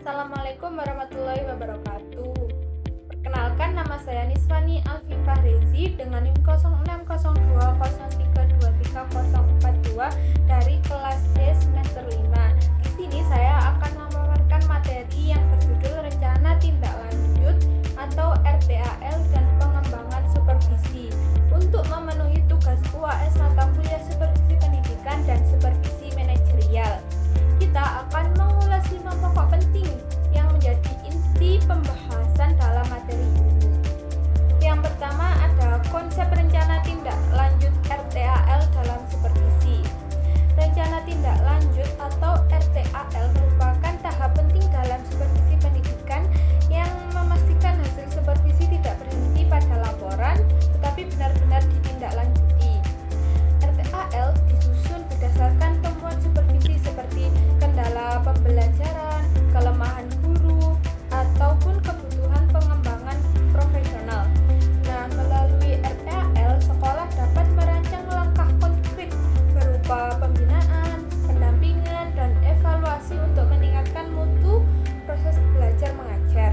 Assalamualaikum warahmatullahi wabarakatuh. Perkenalkan, nama saya Niswani Alfifah Rezi dengan NIM 060203234042 dari kelas D semester 5. Di sini saya akan memaparkan materi yang berjudul Rencana Tindak Lanjut atau RTAL dan Pengembangan Supervisi untuk memenuhi tugas UAS mata kuliah Supervisi Pendidikan dan Supervisi Manajerial. Kita akan mengulas 5 pokok penting yang menjadi inti pembahasan dalam materi ini. Yang pertama ada konsep rencana tindak lanjut RTAL dalam supervisi. Rencana tindak lanjut atau RTAL merupakan tahap penting dalam supervisi pendidikan yang memastikan hasil supervisi tidak berhenti pada laporan, tetapi benar-benar ditindaklanjuti. RTAL disusun berdasarkan temuan supervisi seperti kendala pembelajaran, kelemahan guru, ataupun kebutuhan pengembangan profesional. Nah, melalui RTAL, sekolah dapat merancang langkah konkret berupa pembinaan, pendampingan, dan evaluasi untuk meningkatkan mutu proses belajar mengajar.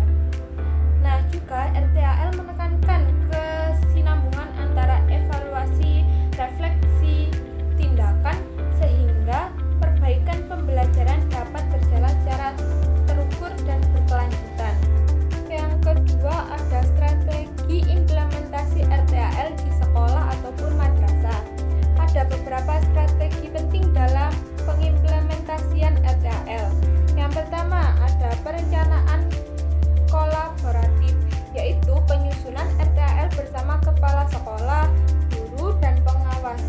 Nah, juga RTAL menekankan kesinambungan antara evaluasi, refleksi, tindakan, sehingga perbaikan pembelajaran dapat berjalan secara terukur dan berkelanjutan. Yang kedua ada strategi implementasi RTAL di sekolah ataupun madrasah. Ada beberapa strategi penting dalam pengimplementasian RTAL. Yang pertama ada perencanaan kolaboratif, yaitu penyusunan RTAL bersama kepala sekolah, guru, dan pengawas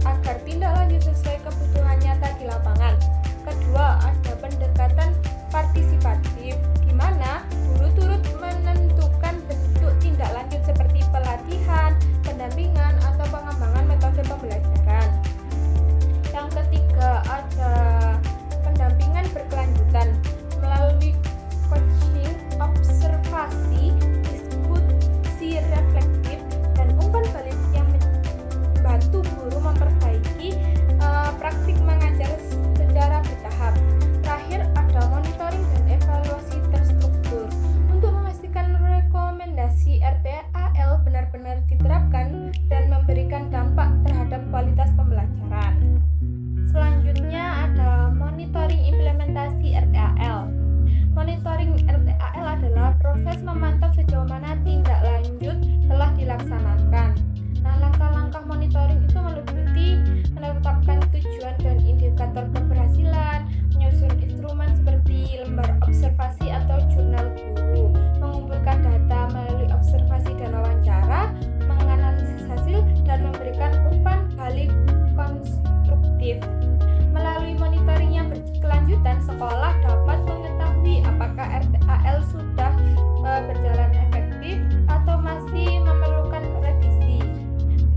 agar tindak lanjut sesuai kebutuhan nyata di lapangan. Kedua, ada pendekatan partisipatif, di mana guru turut menentukan bentuk tindak lanjut seperti pelatihan, pendampingan, atau pengembangan metode pembelajaran. Yang ketiga, ada pendampingan berkelanjutan melalui coaching, observasi, diskusi reflektif, dan umpan balik yang membantu guru memperbaiki praktik mengajar secara bertahap. Terakhir ada monitoring dan evaluasi terstruktur untuk memastikan rekomendasi RTAL benar-benar diterapkan dan memberikan dampak terhadap kualitas pembelajaran. Selanjutnya ada monitoring implementasi RTAL. Monitoring RTAL adalah proses memantau sejauh mana tindak lanjut telah dilaksanakan. Nah, langkah-langkah monitoring itu meliputi menetapkan tujuan dan indikator keberhasilan, menyusun instrumen seperti lembar observasi atau jurnal guru, mengumpulkan data melalui observasi dan wawancara, menganalisis hasil, dan memberikan umpan balik konstruktif. Melalui monitoring yang berkelanjutan, sekolah dapat mengetahui apakah RTAL sudah berjalan efektif atau masih memerlukan revisi.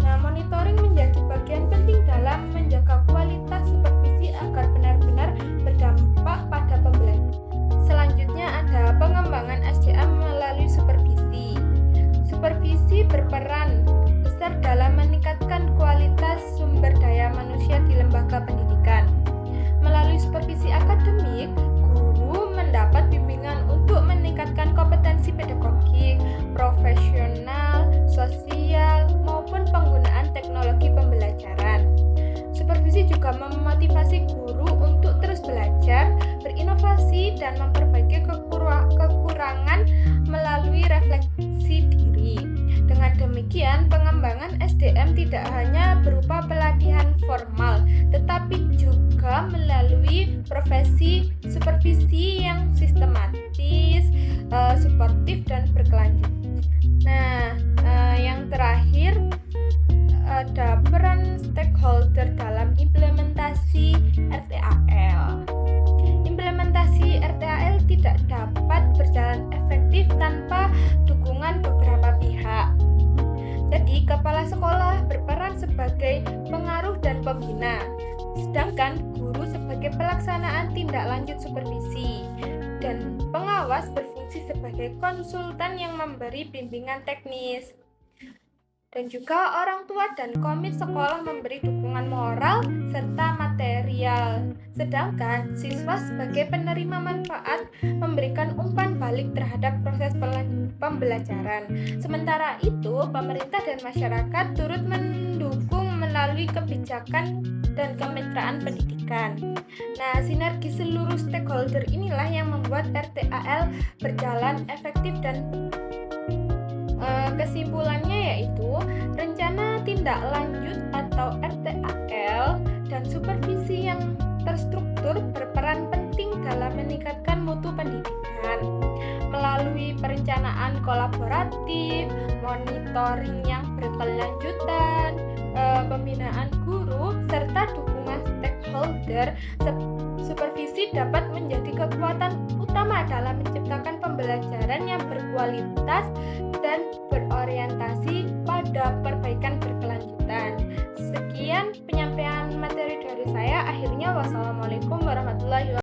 Nah, monitoring menjadi bagian penting dalam menjaga kualitas supervisi agar benar-benar berdampak pada pembelajaran. Selanjutnya ada pengembangan SDM melalui supervisi. Supervisi berperan besar dalam meningkatkan kualitas sumber daya manusia di lembaga pendidikan. Melalui supervisi akademik, guru mendapat bimbingan untuk meningkatkan kompetensi pedagogik, profesional, sosial, maupun penggunaan teknologi pembelajaran. Supervisi juga memotivasi guru untuk terus belajar, berinovasi, dan memperbaiki kekurangan melalui refleksi diri. Dengan demikian, pengembangan SDM tidak hanya berupa pelatihan formal, tetapi juga melalui profesi supervisi yang sistematis, suportif, dan berkelanjutan. Nah, yang terakhir ada peran stakeholder dalam implementasi RTAL. Implementasi RTAL tidak dapat berjalan efektif tanpa dukungan beberapa pihak. Jadi, kepala sekolah berperan sebagai pengaruh dan pembina, sedangkan guru sebagai pelaksanaan tindak lanjut supervisi, dan pengawas berfungsi sebagai konsultan yang memberi bimbingan teknis. Dan juga orang tua dan komit sekolah memberi dukungan moral serta material. Sedangkan siswa sebagai penerima manfaat memberikan umpan balik terhadap proses pembelajaran. Sementara itu, pemerintah dan masyarakat turut mendukung melalui kebijakan dan kemitraan pendidikan. Nah, sinergi seluruh stakeholder inilah yang membuat RTAL berjalan efektif dan kesimpulannya yaitu rencana tindak lanjut atau RTAL dan supervisi yang terstruktur berperan penting dalam meningkatkan mutu pendidikan melalui perencanaan kolaboratif, monitoring yang berkelanjutan, pembinaan guru serta dukungan stakeholder. Supervisi dapat menjadi kekuatan utama dalam menciptakan pembelajaran yang berkualitas dan berorientasi pada perbaikan berkelanjutan. Sekian penyampaian materi dari saya. Akhirnya, wassalamualaikum warahmatullahi wabarakatuh.